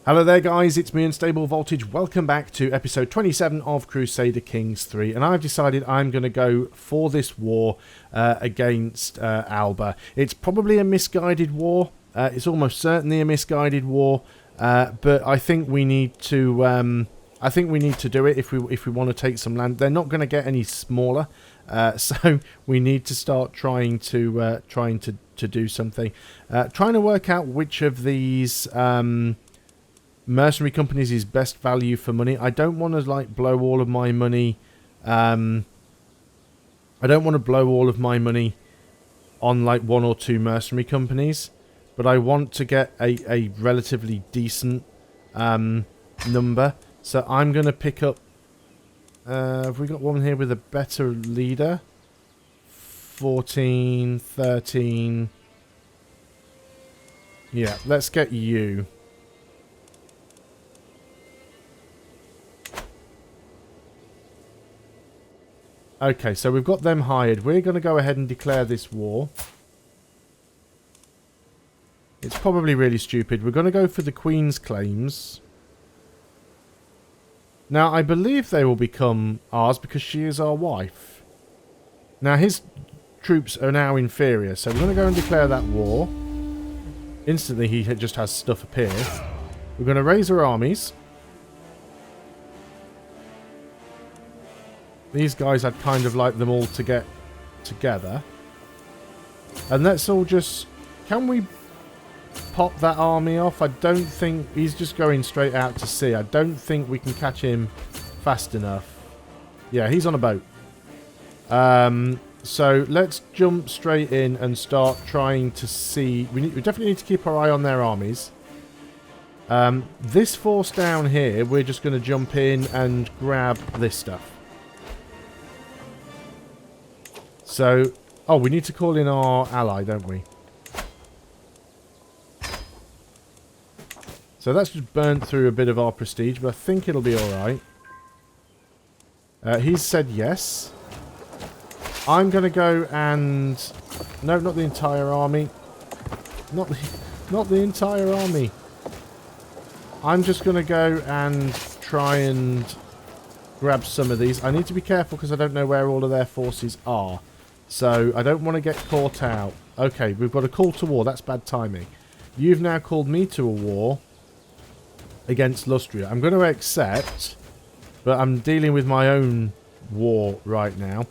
Hello there guys, it's me Unstable Voltage. Welcome back to episode 27 of Crusader Kings 3, and I've decided I'm going to go for this war against Alba. It's probably a misguided war. It's almost certainly a misguided war, but I think we need to do it if we want to take some land. They're not going to get any smaller, so we need to start trying to do something. Trying to work out which of these mercenary companies is best value for money. I don't want to like blow all of my money. I don't want to blow all of my money on like one or two mercenary companies, but I want to get a relatively decent number. So I'm going to pick up... have we got one here with a better leader? 14, 13... Yeah, let's get you. Okay, so we've got them hired. We're going to go ahead and declare this war. It's probably really stupid. We're going to go for the Queen's claims. Now, I believe they will become ours because she is our wife. Now, his troops are now inferior, so we're going to go and declare that war. Instantly, he just has stuff appear. We're going to raise our armies. These guys, I'd kind of like them all to get together. And let's all just... Can we pop that army off? I don't think... He's just going straight out to sea. I don't think we can catch him fast enough. Yeah, he's on a boat. So let's jump straight in and start trying to see... We definitely need to keep our eye on their armies. This force down here, we're just going to jump in and grab this stuff. So, oh, we need to call in our ally, don't we? So that's just burnt through a bit of our prestige, but I think it'll be alright. He's said yes. I'm going to go and... No, not the entire army. Not the entire army. I'm just going to go and try and grab some of these. I need to be careful because I don't know where all of their forces are. So, I don't want to get caught out. Okay, we've got a call to war. That's bad timing. You've now called me to a war against Lustria. I'm going to accept, but I'm dealing with my own war right now.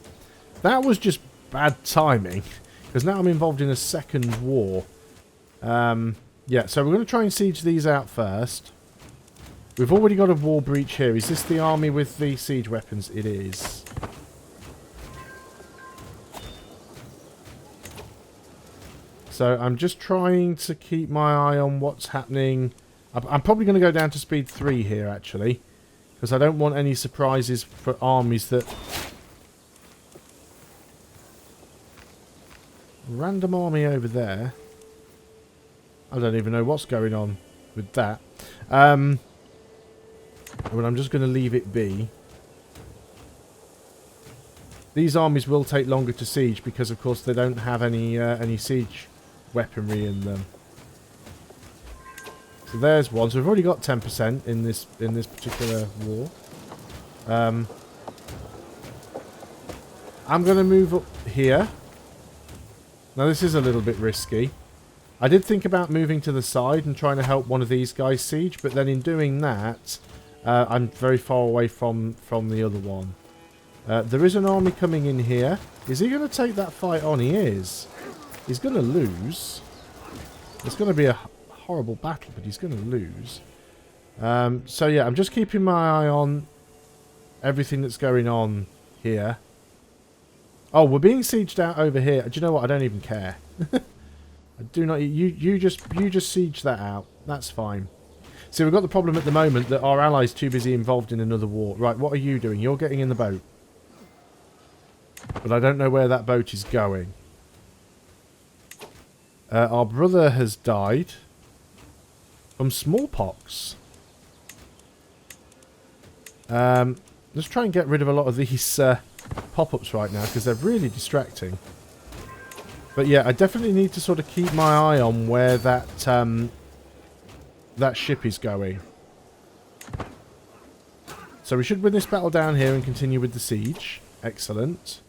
That was just bad timing, because now I'm involved in a second war. Yeah, so we're going to try and siege these out first. We've already got a war breach here. Is this the army with the siege weapons? It is. So I'm just trying to keep my eye on what's happening. I'm probably going to go down to speed 3 here, actually. Because I don't want any surprises for armies that... Random army over there. I don't even know what's going on with that. But I'm just going to leave it be. These armies will take longer to siege because, of course, they don't have any siege weaponry in them. So there's one. So we've already got 10% in this particular war. I'm going to move up here. Now this is a little bit risky. I did think about moving to the side and trying to help one of these guys siege, but then in doing that, I'm very far away from the other one. There is an army coming in here. Is he going to take that fight on? He is. He's going to lose. It's going to be a horrible battle, but he's going to lose. So yeah, I'm just keeping my eye on everything that's going on here. Oh, we're being sieged out over here. Do you know what? I don't even care. I do not. You just siege that out. That's fine. See, we've got the problem at the moment that our ally's too busy involved in another war. Right, what are you doing? You're getting in the boat. But I don't know where that boat is going. Our brother has died from smallpox. Let's try and get rid of a lot of these pop-ups right now because they're really distracting. But yeah, I definitely need to sort of keep my eye on where that that ship is going. So we should win this battle down here and continue with the siege. Excellent.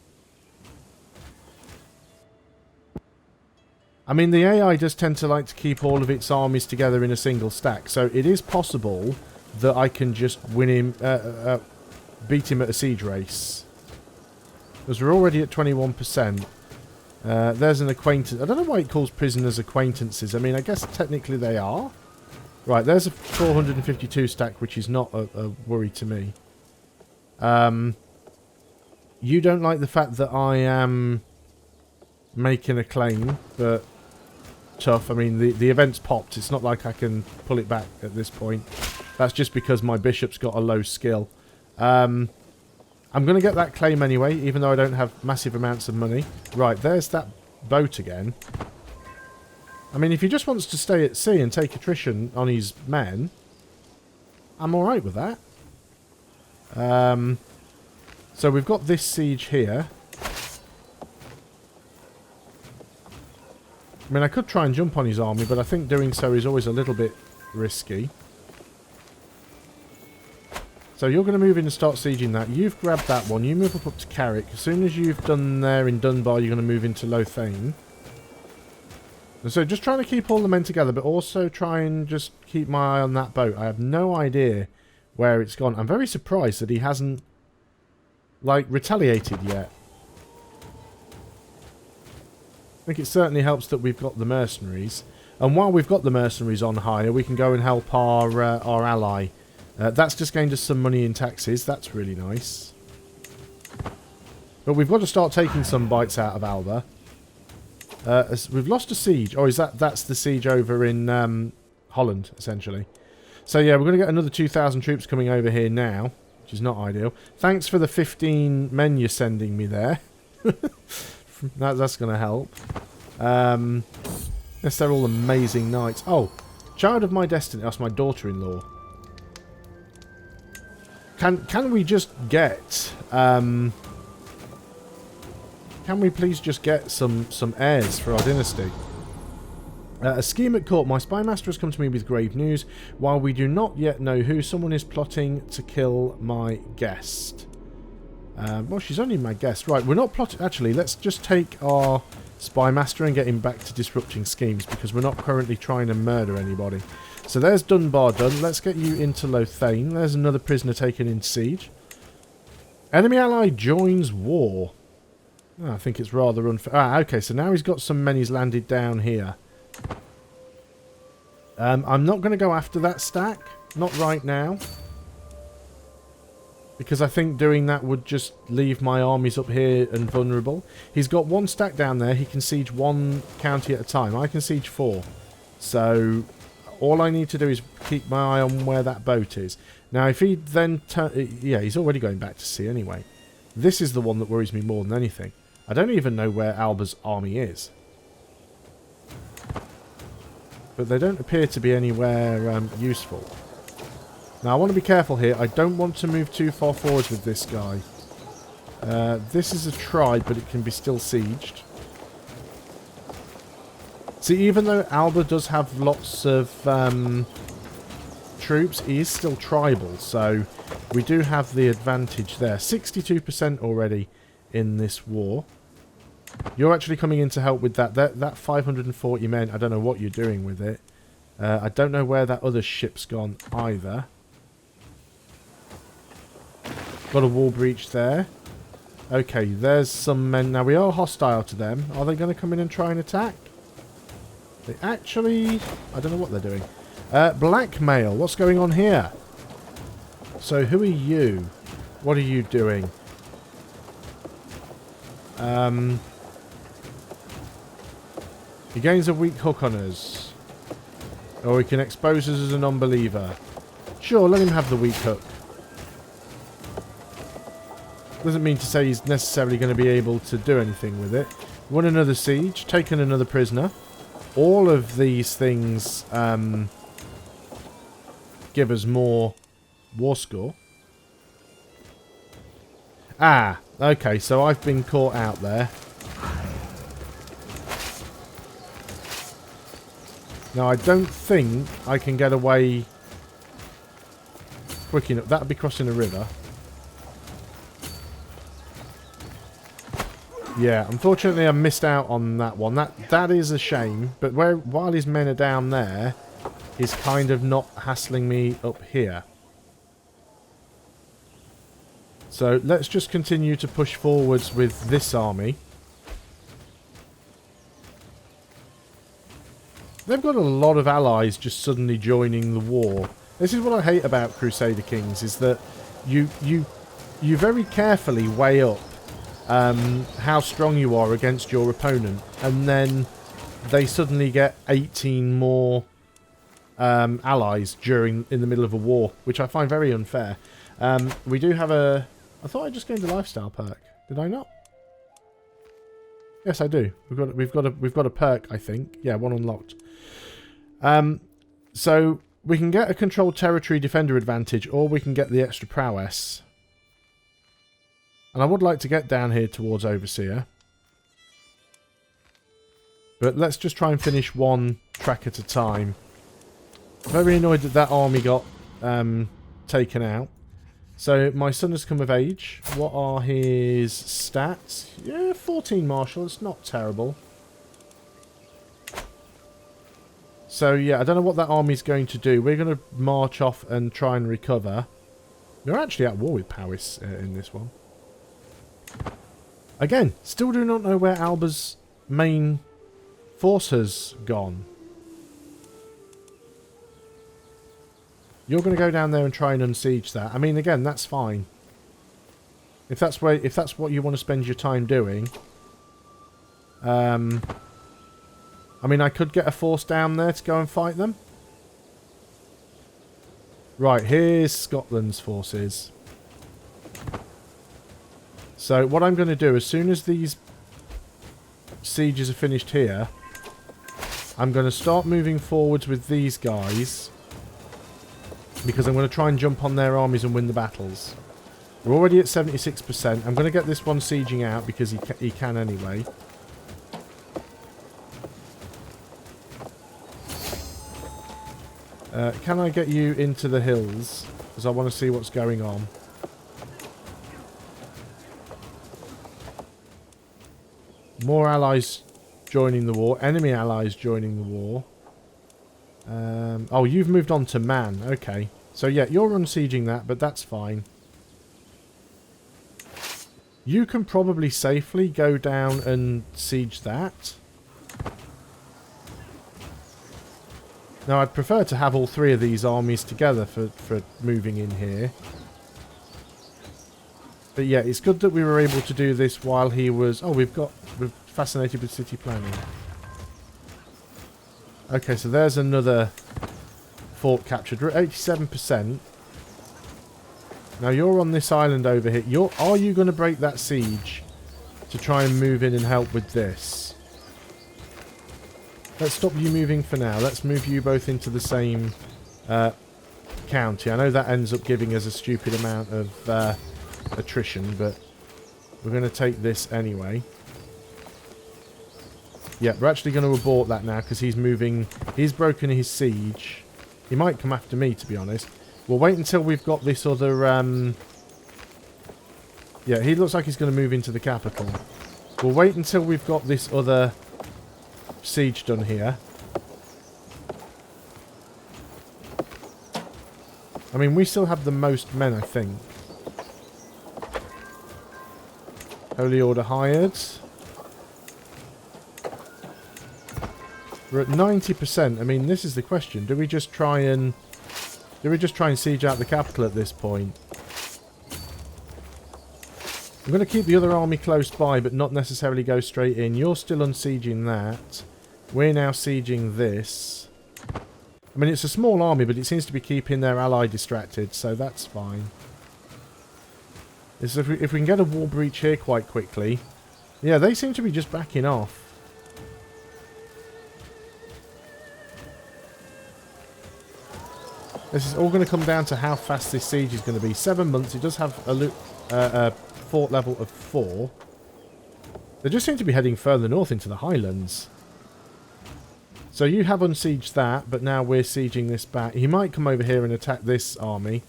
I mean, the AI does tend to like to keep all of its armies together in a single stack. So it is possible that I can just win him, beat him at a siege race. Because we're already at 21%. There's an acquaintance. I don't know why it calls prisoners acquaintances. I mean, I guess technically they are. Right, there's a 452 stack, which is not a worry to me. You don't like the fact that I am making a claim, but tough. I mean, the event's popped. It's not like I can pull it back at this point. That's just because my bishop's got a low skill. I'm going to get that claim anyway, even though I don't have massive amounts of money. Right, there's that boat again. I mean, if he just wants to stay at sea and take attrition on his men, I'm alright with that. So we've got this siege here. I mean, I could try and jump on his army, but I think doing so is always a little bit risky. So you're going to move in and start sieging that. You've grabbed that one. You move up to Carrick. As soon as you've done there in Dunbar, you're going to move into Lothane. And so just trying to keep all the men together, but also try and just keep my eye on that boat. I have no idea where it's gone. I'm very surprised that he hasn't, like, retaliated yet. I think it certainly helps that we've got the mercenaries. And while we've got the mercenaries on hire, we can go and help our ally. That's just gained us some money in taxes. That's really nice. But we've got to start taking some bites out of Alba. We've lost a siege. Oh, that's the siege over in Holland, essentially. So yeah, we're going to get another 2,000 troops coming over here now, which is not ideal. Thanks for the 15 men you're sending me there. That's going to help. Yes, they're all amazing knights. Oh, child of my destiny. That's my daughter-in-law. Can we just get... can we please just get some heirs for our dynasty? A scheme at court. My spy master has come to me with grave news. While we do not yet know who, someone is plotting to kill my guest. Well, she's only my guest. Right, we're not plotting... Actually, let's just take our spy master and get him back to disrupting schemes, because we're not currently trying to murder anybody. So there's Dunbar done. Let's get you into Lothane. There's another prisoner taken in siege. Enemy ally joins war. Oh, I think it's rather unfair. Ah, okay, so now he's got some men. He's landed down here. I'm not going to go after that stack. Not right now. Because I think doing that would just leave my armies up here and vulnerable. He's got one stack down there. He can siege one county at a time. I can siege 4. So all I need to do is keep my eye on where that boat is. Now, if he then... yeah, he's already going back to sea anyway. This is the one that worries me more than anything. I don't even know where Alba's army is. But they don't appear to be anywhere useful. Now, I want to be careful here. I don't want to move too far forwards with this guy. This is a tribe, but it can be still sieged. See, even though Alba does have lots of troops, he is still tribal, so we do have the advantage there. 62% already in this war. You're actually coming in to help with that. That 540 men, I don't know what you're doing with it. I don't know where that other ship's gone either. Got a wall breach there. Okay, there's some men. Now, we are hostile to them. Are they going to come in and try and attack? They actually... I don't know what they're doing. Blackmail. What's going on here? So, who are you? What are you doing? He gains a weak hook on us. Or he can expose us as a non-believer. Sure, let him have the weak hook. Doesn't mean to say he's necessarily going to be able to do anything with it. Won another siege, taken another prisoner. All of these things give us more war score. Ah, okay, so I've been caught out there. Now, I don't think I can get away quick enough. That would be crossing a river. Yeah, unfortunately I missed out on that one. That is a shame. But while his men are down there, he's kind of not hassling me up here. So let's just continue to push forwards with this army. They've got a lot of allies just suddenly joining the war. This is what I hate about Crusader Kings, is that you very carefully weigh up how strong you are against your opponent, and then they suddenly get 18 more allies in the middle of a war, which I find very unfair. We do have a... I thought I just gained a lifestyle perk. Did I not? Yes, I do. We've got a perk, I think. Yeah, one unlocked. So we can get a controlled territory defender advantage, or we can get the extra prowess. And I would like to get down here towards Overseer. But let's just try and finish one track at a time. Very annoyed that army got taken out. So my son has come of age. What are his stats? Yeah, 14 martial. It's not terrible. So yeah, I don't know what that army's going to do. We're going to march off and try and recover. We're actually at war with Powys in this one. Again, still do not know where Alba's main force has gone. You're going to go down there and try and unsiege that. I mean, again, that's fine. If that's what you want to spend your time doing. I mean, I could get a force down there to go and fight them. Right, here's Scotland's forces. So what I'm going to do, as soon as these sieges are finished here, I'm going to start moving forwards with these guys, because I'm going to try and jump on their armies and win the battles. We're already at 76%. I'm going to get this one sieging out because he can anyway. Can I get you into the hills? Because I want to see what's going on. More allies joining the war. Enemy allies joining the war. Oh, you've moved on to Man. Okay. So yeah, you're unsieging that, but that's fine. You can probably safely go down and siege that. Now, I'd prefer to have all three of these armies together for moving in here. But yeah, it's good that we were able to do this while he was... Oh, we're fascinated with city planning. Okay, so there's another fort captured. We're at 87%. Now, you're on this island over here. Are you going to break that siege to try and move in and help with this? Let's stop you moving for now. Let's move you both into the same county. I know that ends up giving us a stupid amount of attrition, but we're going to take this anyway. Yeah, we're actually going to abort that now because he's moving. He's broken his siege. He might come after me, to be honest. We'll wait until we've got this other... Yeah, he looks like he's going to move into the capital. We'll wait until we've got this other siege done here. I mean, we still have the most men, I think. Holy Order hired. We're at 90%. I mean, this is the question. Do we just try and siege out the capital at this point? I'm going to keep the other army close by, but not necessarily go straight in. You're still unsieging that. We're now sieging this. I mean, it's a small army, but it seems to be keeping their ally distracted, so that's fine. If we can get a wall breach here quite quickly... Yeah, they seem to be just backing off. This is all going to come down to how fast this siege is going to be. 7 months. It does have a fort level of 4. They just seem to be heading further north into the Highlands. So you have unsieged that, but now we're sieging this back. He might come over here and attack this army.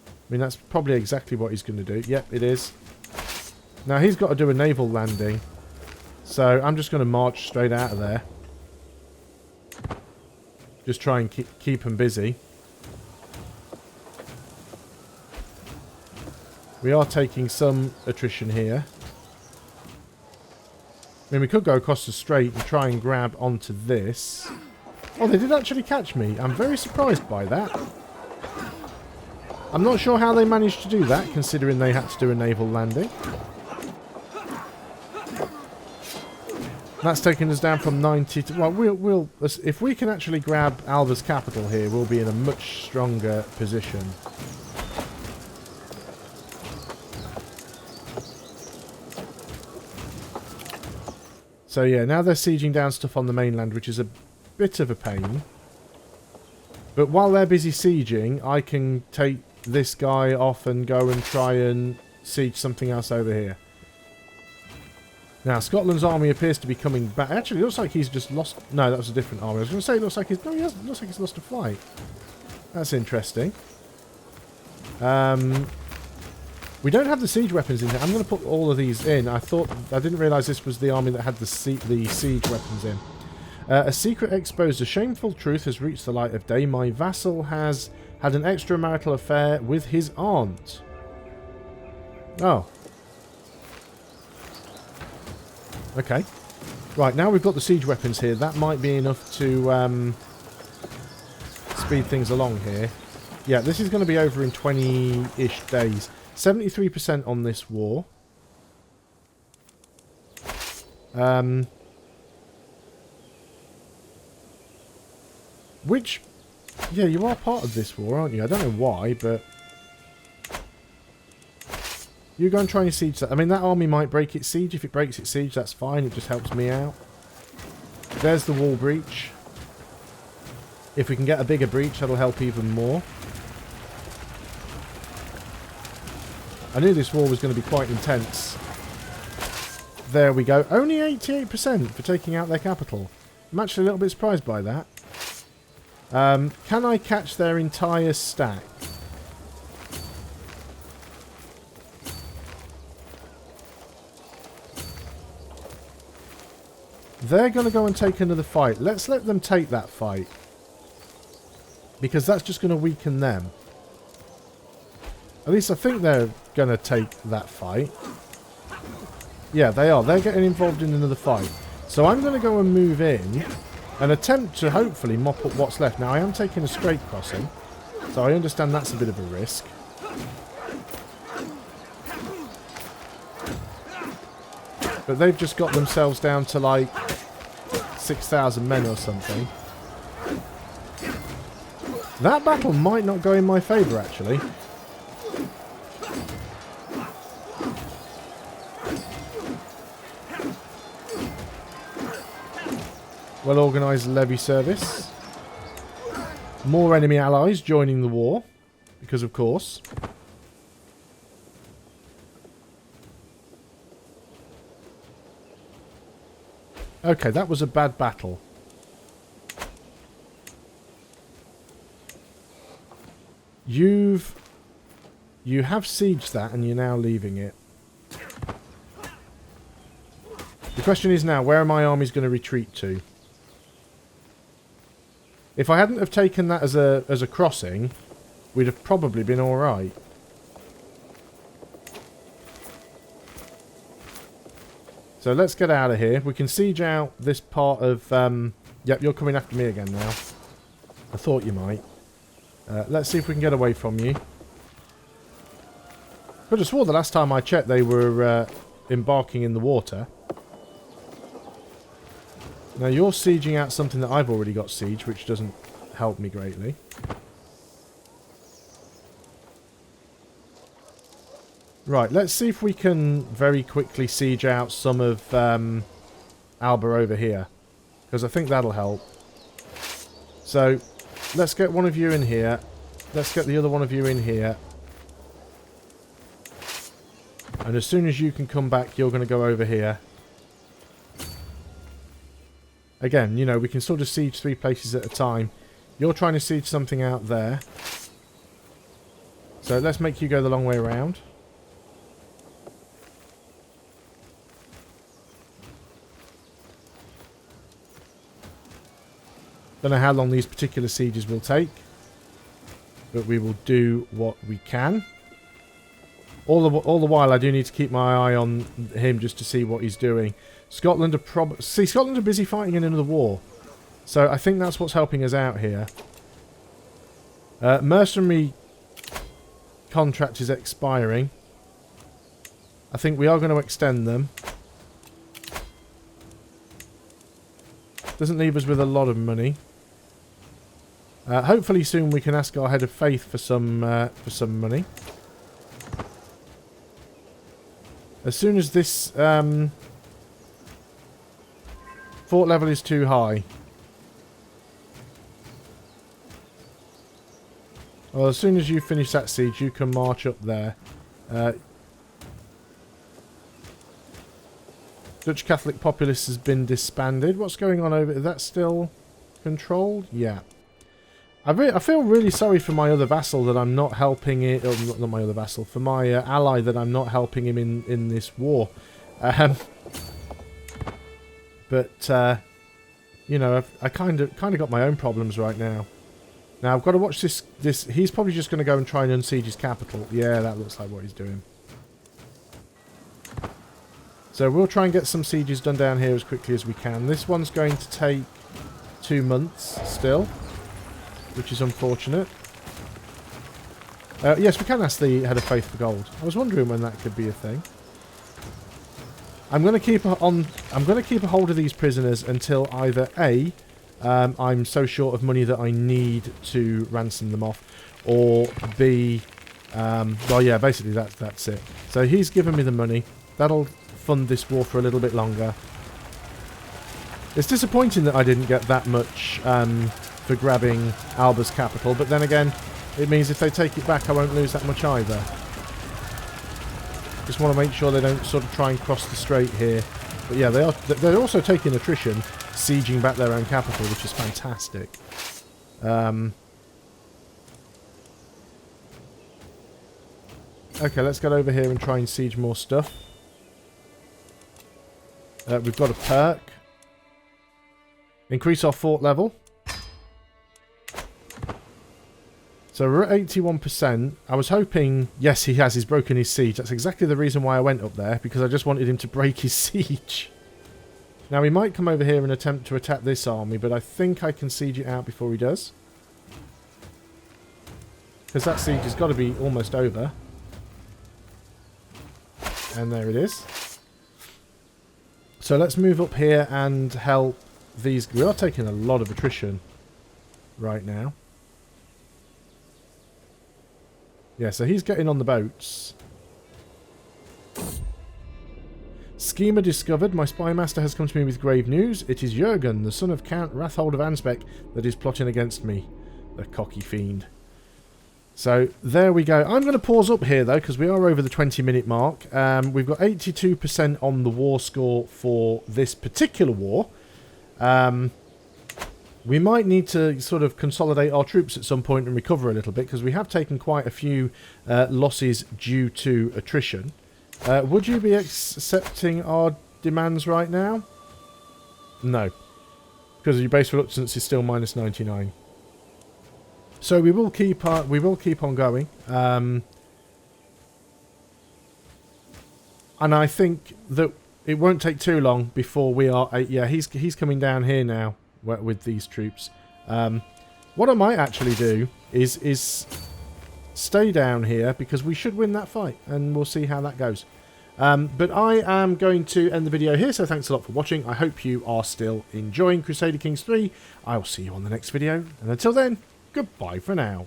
I mean, that's probably exactly what he's going to do. Yep, it is. Now, he's got to do a naval landing. So, I'm just going to march straight out of there. Just try and keep him busy. We are taking some attrition here. I mean, we could go across the strait and try and grab onto this. Oh, they did actually catch me. I'm very surprised by that. I'm not sure how they managed to do that, considering they had to do a naval landing. That's taken us down from 90 to... Well, we'll if we can actually grab Alva's capital here, we'll be in a much stronger position. So yeah, now they're sieging down stuff on the mainland, which is a bit of a pain. But while they're busy sieging, I can take this guy off and go and try and siege something else over here. Now, Scotland's army appears to be coming back. Actually, it looks like he's just lost... No, that was a different army. I was going to say it looks like he's... No, he hasn't. It looks like he's lost a fight. That's interesting. We don't have the siege weapons in here. I'm going to put all of these in. I didn't realise this was the army that had the siege weapons in. A secret exposed. A shameful truth has reached the light of day. My vassal has had an extramarital affair with his aunt. Oh. Okay. Right, now we've got the siege weapons here. That might be enough to speed things along here. Yeah, this is going to be over in 20-ish days. 73% on this war. Which... Yeah, you are part of this war, aren't you? I don't know why, but... You go and try and siege that. I mean, that army might break its siege. If it breaks its siege, that's fine. It just helps me out. There's the wall breach. If we can get a bigger breach, that'll help even more. I knew this war was going to be quite intense. There we go. Only 88% for taking out their capital. I'm actually a little bit surprised by that. Can I catch their entire stack? They're going to go and take another fight. Let's let them take that fight. Because that's just going to weaken them. At least I think they're going to take that fight. Yeah, they are. They're getting involved in another fight. So I'm going to go and move in and attempt to hopefully mop up what's left. Now, I am taking a straight crossing, so I understand that's a bit of a risk. But they've just got themselves down to like 6,000 men or something. That battle might not go in my favour, actually. Well organised levy service. More enemy allies joining the war. Because of course. Okay, that was a bad battle. You have sieged that and you're now leaving it. The question is now, where are my armies going to retreat to? If I hadn't have taken that as a crossing, we'd have probably been alright. So let's get out of here. We can siege out this part of... Yep, you're coming after me again now. I thought you might. Let's see if we can get away from you. Could have swore the last time I checked they were embarking in the water. Now you're sieging out something that I've already got siege, which doesn't help me greatly. Right, let's see if we can very quickly siege out some of Alba over here. Because I think that'll help. So, let's get one of you in here. Let's get the other one of you in here. And as soon as you can come back, you're going to go over here. Again, you know, we can sort of siege 3 places at a time. You're trying to siege something out there. So let's make you go the long way around. Don't know how long these particular sieges will take, but we will do what we can. All the while, I do need to keep my eye on him just to see what he's doing. Scotland are Scotland are busy fighting in another war, so I think that's what's helping us out here. Mercenary contract is expiring. I think we are going to extend them. Doesn't leave us with a lot of money. Hopefully soon we can ask our head of faith for some money. As soon as this fort level is too high. Well, as soon as you finish that siege, you can march up there. Dutch Catholic populace has been disbanded. What's going on over there? Is that still controlled? Yeah. I feel really sorry for my other vassal that I'm not helping it. Oh, not my other vassal. For my ally that I'm not helping him in this war. But you know, I kind of got my own problems right now. Now I've got to watch this. He's probably just going to go and try and unsiege his capital. Yeah, that looks like what he's doing. So we'll try and get some sieges done down here as quickly as we can. This one's going to take 2 months still, which is unfortunate. Yes, we can ask the head of faith for gold. I was wondering when that could be a thing. I'm going to keep a hold of these prisoners until either A, I'm so short of money that I need to ransom them off, or B, well, yeah, basically that's it. So he's given me the money. That'll fund this war for a little bit longer. It's disappointing that I didn't get that much for grabbing Alba's capital, but then again, it means if they take it back, I won't lose that much either. Just want to make sure they don't sort of try and cross the strait here. But yeah, they're also taking attrition, sieging back their own capital, which is fantastic. Okay, let's get over here and try and siege more stuff. We've got a perk. Increase our fort level. So we're at 81%. I was hoping... Yes, he has. He's broken his siege. That's exactly the reason why I went up there, because I just wanted him to break his siege. Now, he might come over here and attempt to attack this army, but I think I can siege it out before he does. Because that siege has got to be almost over. And there it is. So let's move up here and help these... We are taking a lot of attrition right now. Yeah, so he's getting on the boats. Schema discovered. My spy master has come to me with grave news. It is Jurgen, the son of Count Rathold of Ansbeck, that is plotting against me. The cocky fiend. So, there we go. I'm going to pause up here, though, because we are over the 20-minute mark. We've got 82% on the war score for this particular war. We might need to sort of consolidate our troops at some point and recover a little bit, because we have taken quite a few losses due to attrition. Would you be accepting our demands right now? No. Because your base reluctance is still minus 99. So we will keep on going. And I think that it won't take too long before we are... yeah, he's coming down here now with these troops. What I might actually do is stay down here, because we should win that fight, and we'll see how that goes. But I am going to end the video here, so thanks a lot for watching. I hope you are still enjoying Crusader Kings 3. I will see you on the next video, and until then, goodbye for now.